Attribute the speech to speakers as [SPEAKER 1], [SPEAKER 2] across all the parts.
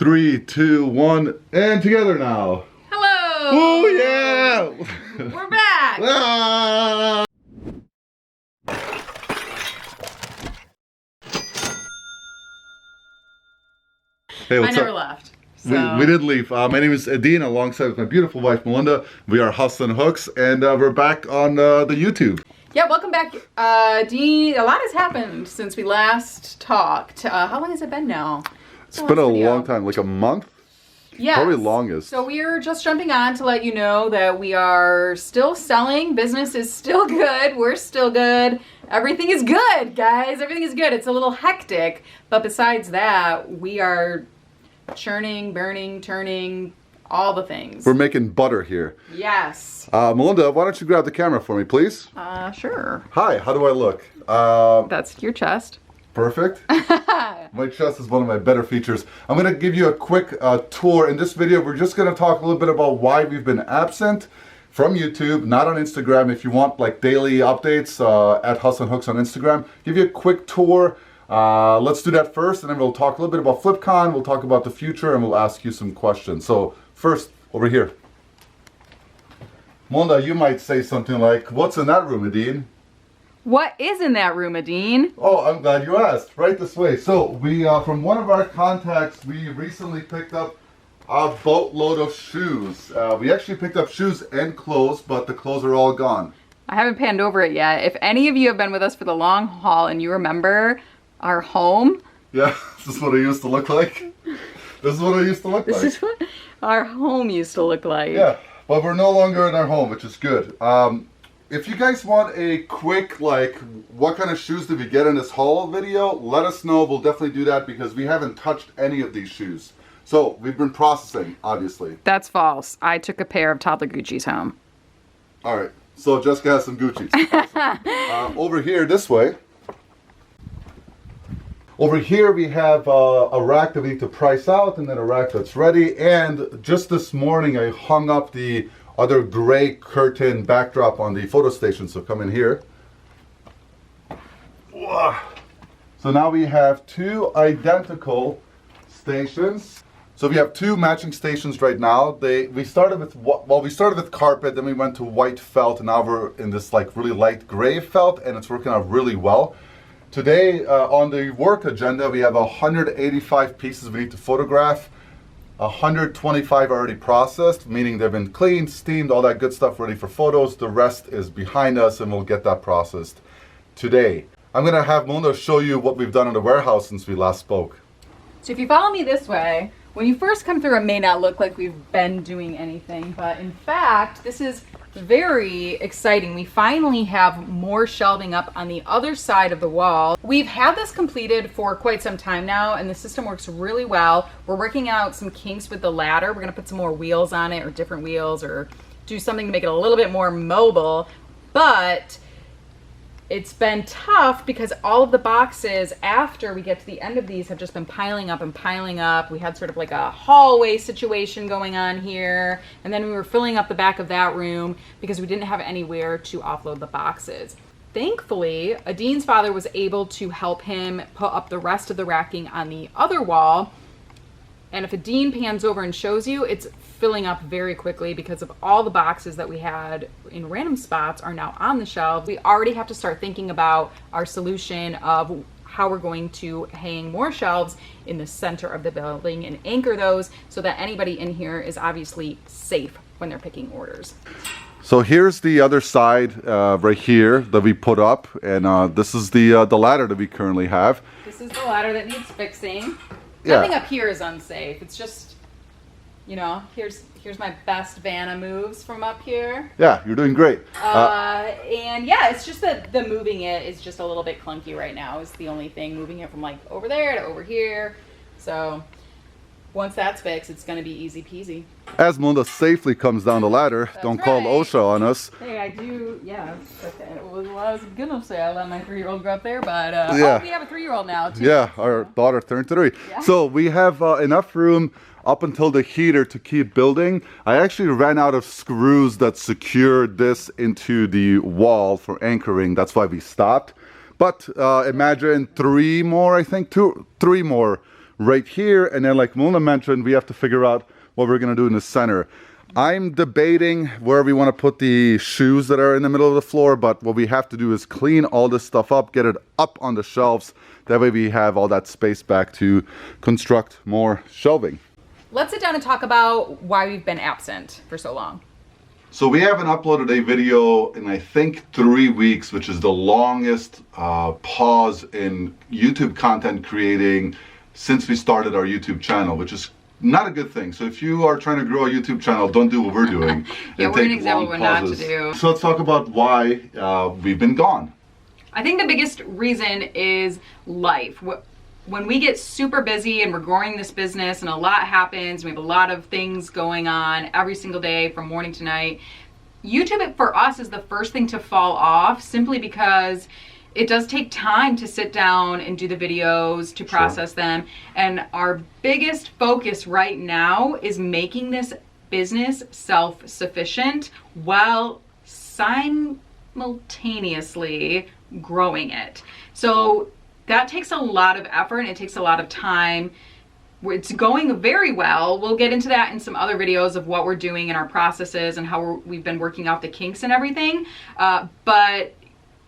[SPEAKER 1] 3, 2, 1, and together now.
[SPEAKER 2] Hello!
[SPEAKER 1] Oh yeah!
[SPEAKER 2] We're back!
[SPEAKER 1] Ah! Hey,
[SPEAKER 2] I
[SPEAKER 1] what's
[SPEAKER 2] never
[SPEAKER 1] up?
[SPEAKER 2] left. So.
[SPEAKER 1] We did leave. My name is Dean, alongside with my beautiful wife Melinda. We are Hustlin' Hooks, and we're back on the YouTube.
[SPEAKER 2] Yeah, welcome back. Dean, a lot has happened since we last talked. How long has it been now?
[SPEAKER 1] It's been a long time, like a month?
[SPEAKER 2] Yes.
[SPEAKER 1] Probably longest.
[SPEAKER 2] So we're just jumping on to let you know that we are still selling. Business is still good. We're still good. Everything is good, guys. Everything is good. It's a little hectic, but besides that, we are churning, burning, turning, all the things.
[SPEAKER 1] We're making butter here.
[SPEAKER 2] Yes.
[SPEAKER 1] Melinda, why don't you grab the camera for me, please?
[SPEAKER 2] Sure.
[SPEAKER 1] Hi, how do I look?
[SPEAKER 2] That's your chest.
[SPEAKER 1] Perfect. My chest is one of my better features. I'm going to give you a quick tour. In this video, we're just going to talk a little bit about why we've been absent from YouTube, not on Instagram. If you want like daily updates at Hustlin' Hooks on Instagram, give you a quick tour. Let's do that first, and then we'll talk a little bit about FlipCon, we'll talk about the future, and we'll ask you some questions. So first, over here. Melinda, you might say something like, what's in that room, Adine?
[SPEAKER 2] What is in that room, Adine?
[SPEAKER 1] Oh, I'm glad you asked. Right this way. So we, from one of our contacts, we recently picked up a boatload of shoes. We actually picked up shoes and clothes, but the clothes are all gone.
[SPEAKER 2] I haven't panned over it yet. If any of you have been with us for the long haul and you remember our home.
[SPEAKER 1] Yeah, this is what it used to look like. This is what it used to look like.
[SPEAKER 2] This is what our home used to look like.
[SPEAKER 1] Yeah, but we're no longer in our home, which is good. If you guys want a quick, like, what kind of shoes did we get in this haul video, let us know. We'll definitely do that because we haven't touched any of these shoes. So, we've been processing, obviously.
[SPEAKER 2] That's false. I took a pair of toddler Gucci's home.
[SPEAKER 1] Alright, so Jessica has some Gucci's. Awesome. Over here, this way. Over here we have a rack that we need to price out, and then a rack that's ready. And just this morning I hung up the other gray curtain backdrop on the photo station, so come in here. So now we have two identical stations. So we have two matching stations right now. We started with carpet, then we went to white felt, and now we're in this like really light gray felt, and it's working out really well. Today on the work agenda we have 185 pieces we need to photograph. 125 already processed, meaning they've been cleaned, steamed, all that good stuff ready for photos. The rest is behind us, and we'll get that processed today. I'm gonna have Melinda show you what we've done in the warehouse since we last spoke.
[SPEAKER 2] So if you follow me this way, when you first come through, it may not look like we've been doing anything, but in fact, this is very exciting. We finally have more shelving up on the other side of the wall. We've had this completed for quite some time now, and the system works really well. We're working out some kinks with the ladder. We're gonna put some more wheels on it, or different wheels, or do something to make it a little bit more mobile, but it's been tough because all of the boxes after we get to the end of these have just been piling up and piling up. We had sort of like a hallway situation going on here, and then we were filling up the back of that room because we didn't have anywhere to offload the boxes. Thankfully, Adine's father was able to help him put up the rest of the racking on the other wall. And if Adine pans over and shows you, it's filling up very quickly because of all the boxes that we had in random spots are now on the shelf. We already have to start thinking about our solution of how we're going to hang more shelves in the center of the building and anchor those so that anybody in here is obviously safe when they're picking orders.
[SPEAKER 1] So here's the other side right here that we put up, and this is the ladder that we currently have.
[SPEAKER 2] This is the ladder that needs fixing.
[SPEAKER 1] Yeah.
[SPEAKER 2] Nothing up here is unsafe. It's just, you know, here's my best Vanna moves from up here.
[SPEAKER 1] Yeah, you're doing great.
[SPEAKER 2] And yeah, it's just that the moving it is just a little bit clunky right now is the only thing. Moving it from like over there to over here. So once that's fixed, it's going to be easy peasy.
[SPEAKER 1] As Melinda safely comes down the ladder,
[SPEAKER 2] That's
[SPEAKER 1] don't call
[SPEAKER 2] right.
[SPEAKER 1] OSHA on us.
[SPEAKER 2] Hey, I do, yeah. Well, I was going to say I let my 3-year-old go up there, but
[SPEAKER 1] yeah.
[SPEAKER 2] Oh, we have a 3-year-old now too.
[SPEAKER 1] Yeah, our daughter turned 3.
[SPEAKER 2] Yeah.
[SPEAKER 1] So we have enough room up until the heater to keep building. I actually ran out of screws that secured this into the wall for anchoring. That's why we stopped. But imagine 3 more, I think, 3 more right here, and then like Mona mentioned, we have to figure out what we're gonna do in the center. I'm debating where we want to put the shoes that are in the middle of the floor, but what we have to do is clean all this stuff up, get it up on the shelves. That way we have all that space back to construct more shelving.
[SPEAKER 2] Let's sit down and talk about why we've been absent for so long.
[SPEAKER 1] So we haven't uploaded a video in I think 3 weeks, which is the longest pause in YouTube content creating since we started our YouTube channel, which is not a good thing. So if you are trying to grow a YouTube channel, don't do what we're doing.
[SPEAKER 2] Yeah, we're an example of what not to do.
[SPEAKER 1] So let's talk about why we've been gone.
[SPEAKER 2] I think the biggest reason is life. When we get super busy and we're growing this business and a lot happens, we have a lot of things going on every single day from morning to night, YouTube for us is the first thing to fall off, simply because it does take time to sit down and do the videos, to process them. And our biggest focus right now is making this business self-sufficient while simultaneously growing it. So that takes a lot of effort and it takes a lot of time. It's going very well. We'll get into that in some other videos of what we're doing in our processes and how we've been working out the kinks and everything. But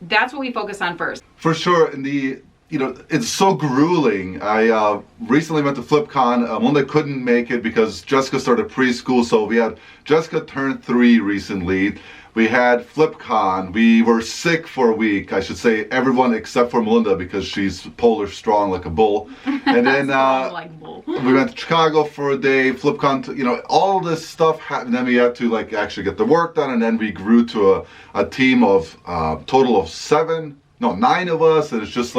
[SPEAKER 2] that's what we focus on first.
[SPEAKER 1] For sure, and it's so grueling. I recently went to FlipCon. Mona couldn't make it because Jessica started preschool, so we had Jessica turned 3 recently. We had FlipCon. We were sick for a week. I should say everyone except for Melinda because she's polar strong like a bull. And then
[SPEAKER 2] like bull.
[SPEAKER 1] we went to Chicago for a day. FlipCon, all this stuff happened. Then we had to actually get the work done, and then we grew to a team of total of 9 of us, and it's just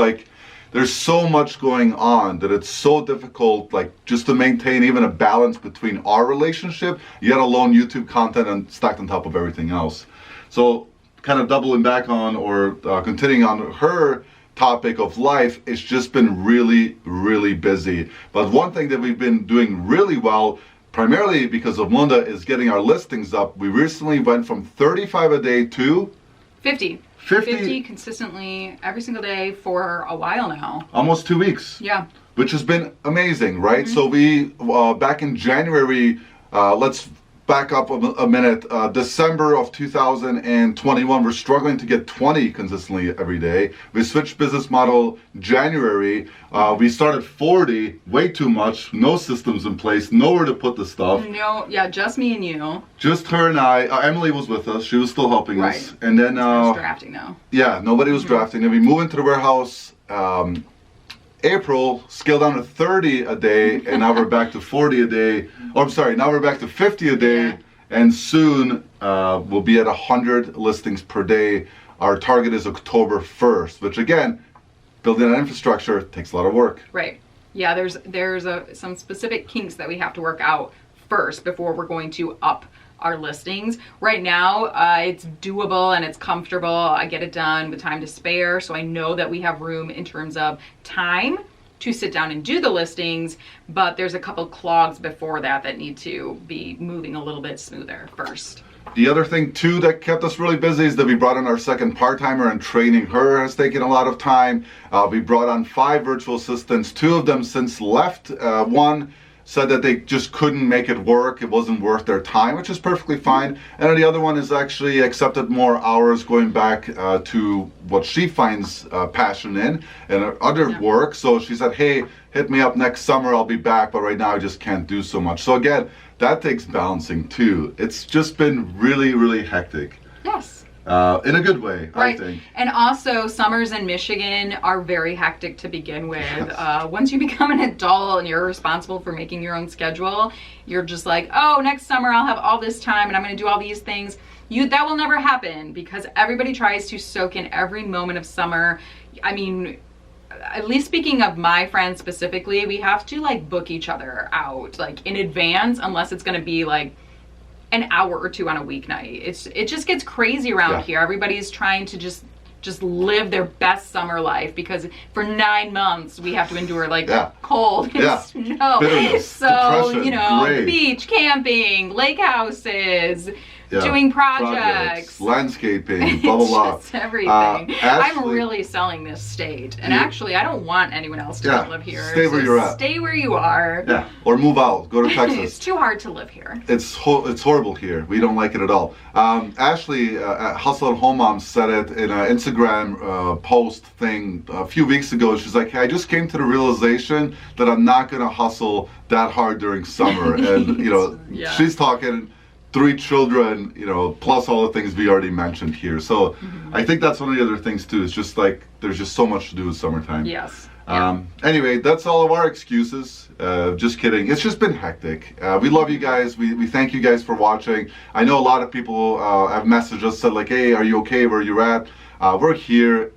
[SPEAKER 1] there's so much going on that it's so difficult just to maintain even a balance between our relationship, yet alone YouTube content and stacked on top of everything else. So kind of doubling back on or continuing on her topic of life, it's just been really, really busy. But one thing that we've been doing really well, primarily because of Munda, is getting our listings up. We recently went from 35 a day to
[SPEAKER 2] 50 consistently every single day for a while now.
[SPEAKER 1] Almost 2 weeks.
[SPEAKER 2] Yeah.
[SPEAKER 1] Which has been amazing, right? So we, back in January, let's back up a minute, December of 2021, we're struggling to get 20 consistently every day. We switched business model January. We started 40, way too much, no systems in place, nowhere to put the stuff.
[SPEAKER 2] No, yeah, just me and you.
[SPEAKER 1] Just her and I. Emily was with us. She was still helping us. And then
[SPEAKER 2] drafting though.
[SPEAKER 1] Yeah, nobody was drafting. Then we moved into the warehouse. April, scaled down to 30 a day, and now we're back to 40 a day. Oh, I'm sorry, now we're back to 50 a day,
[SPEAKER 2] yeah.
[SPEAKER 1] And soon we'll be at 100 listings per day. Our target is October 1st, which again, building that infrastructure takes a lot of work.
[SPEAKER 2] Right. Yeah, there's some specific kinks that we have to work out first before we're going to up our listings. Right now, it's doable and it's comfortable. I get it done with time to spare, so I know that we have room in terms of time to sit down and do the listings, but there's a couple clogs before that need to be moving a little bit smoother first.
[SPEAKER 1] The other thing too that kept us really busy is that we brought in our second part-timer, and training her has taken a lot of time. We brought on 5 virtual assistants. 2 of them since left. One said that they just couldn't make it work. It wasn't worth their time, which is perfectly fine. And then the other one has actually accepted more hours going back to what she finds passion in and other work. So she said, hey, hit me up next summer, I'll be back, but right now I just can't do so much. So again, that takes balancing too. It's just been really, really hectic.
[SPEAKER 2] Yes.
[SPEAKER 1] In a good way,
[SPEAKER 2] right.
[SPEAKER 1] I think.
[SPEAKER 2] And also, summers in Michigan are very hectic to begin with. Yes. Once you become an adult and you're responsible for making your own schedule, you're just like, oh, next summer I'll have all this time and I'm going to do all these things. That will never happen because everybody tries to soak in every moment of summer. I mean, at least speaking of my friends specifically, we have to book each other out in advance, unless it's going to be an hour or 2 on a weeknight. It just gets crazy around here. Everybody's trying to just live their best summer life because for 9 months we have to endure cold and snow.
[SPEAKER 1] Bitterness,
[SPEAKER 2] so
[SPEAKER 1] depression,
[SPEAKER 2] the beach, camping, lake houses, doing projects,
[SPEAKER 1] landscaping, blah blah blah.
[SPEAKER 2] just everything. I'm
[SPEAKER 1] Ashley-
[SPEAKER 2] really selling this state, and actually, I don't want anyone else to
[SPEAKER 1] Yeah,
[SPEAKER 2] live here.
[SPEAKER 1] stay where
[SPEAKER 2] So
[SPEAKER 1] you're at.
[SPEAKER 2] Stay where you are.
[SPEAKER 1] Yeah, or move out, go to
[SPEAKER 2] It's
[SPEAKER 1] Texas.
[SPEAKER 2] too hard to live here.
[SPEAKER 1] It's horrible here. We don't like it at all. Ashley at Hustle at Home Mom said it in an Instagram post thing a few weeks ago. She's like, hey, I just came to the realization that I'm not going to hustle that hard during summer. And, you know,
[SPEAKER 2] Yeah.
[SPEAKER 1] she's talking 3 children, you know, plus all the things we already mentioned here. So I think that's one of the other things too. It's just like, there's just so much to do in summertime.
[SPEAKER 2] Yes.
[SPEAKER 1] Anyway, that's all of our excuses. Just kidding. It's just been hectic. We love you guys. We thank you guys for watching. I know a lot of people have messaged us, said like, hey, are you okay? Where you at? We're here.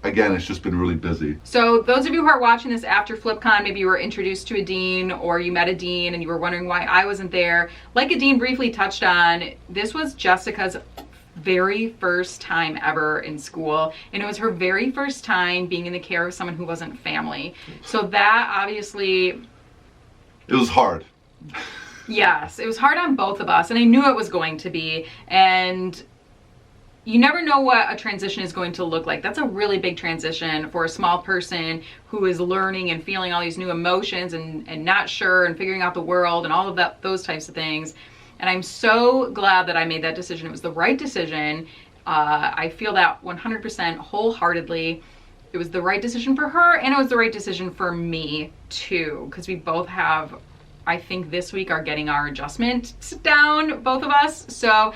[SPEAKER 1] Again, it's just been really busy.
[SPEAKER 2] So those of you who are watching this after FlipCon, maybe you were introduced to a dean or you met a dean and you were wondering why I wasn't there. Like a dean briefly touched on, this was Jessica's very first time ever in school, and it was her very first time being in the care of someone who wasn't family. So that obviously,
[SPEAKER 1] It was hard.
[SPEAKER 2] yes, it was hard on both of us, and I knew it was going to be. And you never know what a transition is going to look like. That's a really big transition for a small person who is learning and feeling all these new emotions and not sure and figuring out the world and all of that, those types of things. And I'm so glad that I made that decision. It was the right decision. I feel that 100% wholeheartedly. It was the right decision for her, and it was the right decision for me too, because we both have, I think this week are getting our adjustments down, both of us. So,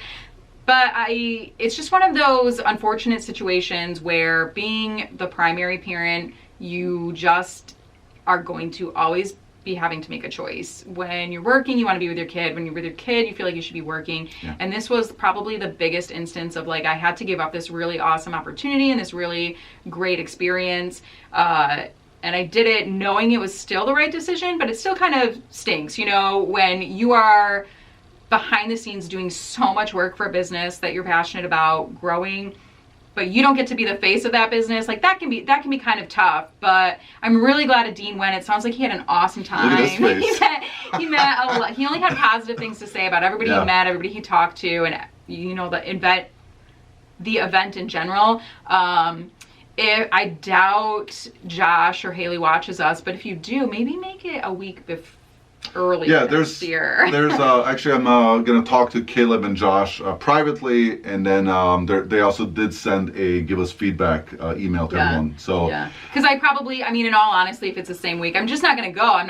[SPEAKER 2] but it's just one of those unfortunate situations where being the primary parent, you just are going to always be having to make a choice. When you're working, you want to be with your kid. When you're with your kid, you feel like you should be working.
[SPEAKER 1] Yeah.
[SPEAKER 2] And this was probably the biggest instance of like, I had to give up this really awesome opportunity and this really great experience. And I did it knowing it was still the right decision, but it still kind of stinks, you know, when you are behind the scenes doing so much work for a business that you're passionate about growing, but you don't get to be the face of that business. Like that can be kind of tough, but I'm really glad a dean went. It sounds like he had an awesome time.
[SPEAKER 1] Look at his face.
[SPEAKER 2] he met a lot. He only had positive things to say about everybody he met, everybody he talked to, and you know, the event in general. I doubt Josh or Haley watches us, but if you do, maybe make it a week earlier.
[SPEAKER 1] Yeah, there's actually I'm gonna talk to Caleb and Josh privately, and then they also did send a give us feedback email to everyone. So
[SPEAKER 2] yeah, because I mean, in all honesty, if it's the same week, I'm just not gonna go.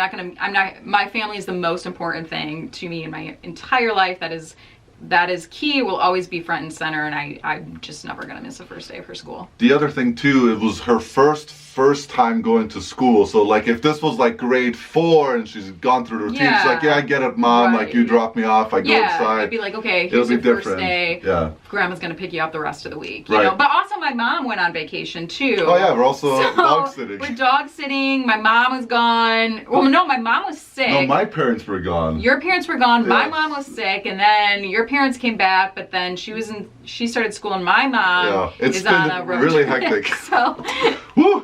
[SPEAKER 2] My family is the most important thing to me in my entire life. That is key. It will always be front and center, and I'm just never gonna miss the first day of her school.
[SPEAKER 1] the other thing too, it was her first time going to school. So like if this was like grade 4 and she's gone through the routine, she's like, yeah, I get it, Mom.
[SPEAKER 2] Right.
[SPEAKER 1] Like you drop me off, I go inside.
[SPEAKER 2] It'd be like, okay,
[SPEAKER 1] It'll
[SPEAKER 2] here's
[SPEAKER 1] be
[SPEAKER 2] your first
[SPEAKER 1] different.
[SPEAKER 2] day.
[SPEAKER 1] Yeah.
[SPEAKER 2] Grandma's gonna pick you up the rest of the week. You
[SPEAKER 1] Right.
[SPEAKER 2] know? But also my mom went on vacation too.
[SPEAKER 1] Oh yeah, we're also dog sitting.
[SPEAKER 2] We're dog sitting. My mom was gone. Well, no, my mom was sick.
[SPEAKER 1] No, my parents were gone.
[SPEAKER 2] Your parents were gone. My
[SPEAKER 1] Yes.
[SPEAKER 2] mom was sick, and then your parents came back. But then she started school, and my mom
[SPEAKER 1] it's
[SPEAKER 2] is
[SPEAKER 1] been
[SPEAKER 2] on a road
[SPEAKER 1] really
[SPEAKER 2] trip.
[SPEAKER 1] hectic.
[SPEAKER 2] So
[SPEAKER 1] Woo!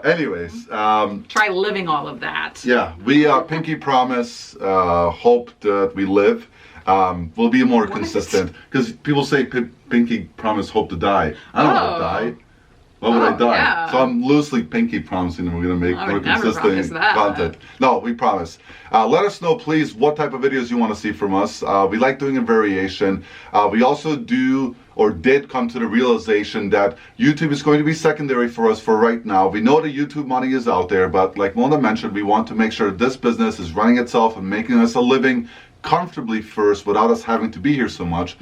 [SPEAKER 1] Anyways,
[SPEAKER 2] try living all of that.
[SPEAKER 1] yeah, we pinky promise, hope that we live. We'll be more consistent because people say pinky promise, hope to die. I don't want to die. Why would I die?
[SPEAKER 2] Yeah.
[SPEAKER 1] So I'm loosely pinky promising that we're going to make
[SPEAKER 2] I
[SPEAKER 1] more
[SPEAKER 2] would never promise
[SPEAKER 1] consistent
[SPEAKER 2] that.
[SPEAKER 1] content. No, we promise. Let us know, please, what type of videos you want to see from us. We like doing a variation. We also did come to the realization that YouTube is going to be secondary for us for right now. We know the YouTube money is out there, but like Mona mentioned, we want to make sure this business is running itself and making us a living comfortably first without us having to be here so much.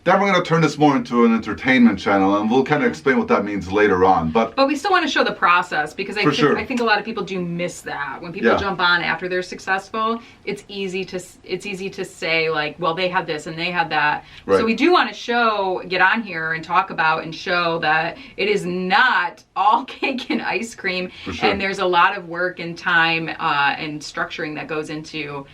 [SPEAKER 1] Then we're going to turn this more into an entertainment channel, and we'll kind of explain what that means later on. But
[SPEAKER 2] we still want to show the process, because I think a lot of people do miss that. When people jump on after they're successful, it's easy to say like, well, they had this and they had that.
[SPEAKER 1] Right.
[SPEAKER 2] So we do want to get on here and talk about and show that it is not all cake and ice cream.
[SPEAKER 1] For sure.
[SPEAKER 2] And there's a lot of work and time and structuring that goes into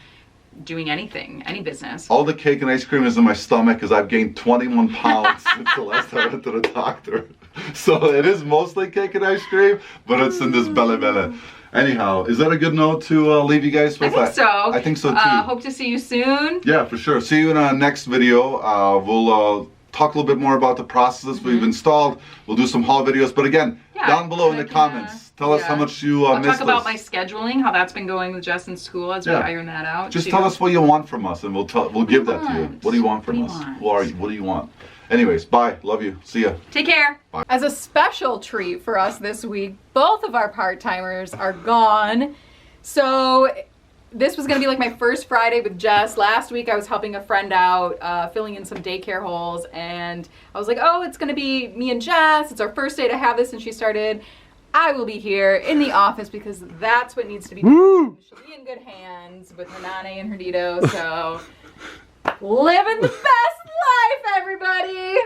[SPEAKER 2] doing anything, any business.
[SPEAKER 1] all the cake and ice cream is in my stomach because I've gained 21 pounds since the last time I went to the doctor. So it is mostly cake and ice cream, but it's in this belly belly. Anyhow, is that a good note to leave you guys with?
[SPEAKER 2] I think so.
[SPEAKER 1] I think so too.
[SPEAKER 2] Hope to see you soon.
[SPEAKER 1] Yeah, for sure. See you in our next video. We'll talk a little bit more about the processes we've installed. We'll do some haul videos. But again, down below in the comments, tell us how much you
[SPEAKER 2] I'll
[SPEAKER 1] missed
[SPEAKER 2] talk about
[SPEAKER 1] us.
[SPEAKER 2] my scheduling, how that's been going with Jess in school as we iron that out.
[SPEAKER 1] Just tell us what you want from us, and we'll give that to you. What do you want from us?
[SPEAKER 2] Want?
[SPEAKER 1] Who are you? What do you want? Anyways, bye. Love you. See ya.
[SPEAKER 2] Take care.
[SPEAKER 1] Bye.
[SPEAKER 2] As a special treat for us this week, both of our part-timers are gone. So this was going to be like my first Friday with Jess. Last week I was helping a friend out, filling in some daycare holes, and I was like, oh, it's going to be me and Jess. It's our first day to have this, and she started. I will be here in the office because that's what needs to be done. She'll be in good hands with her Nane and her Dito, so living the best life, everybody!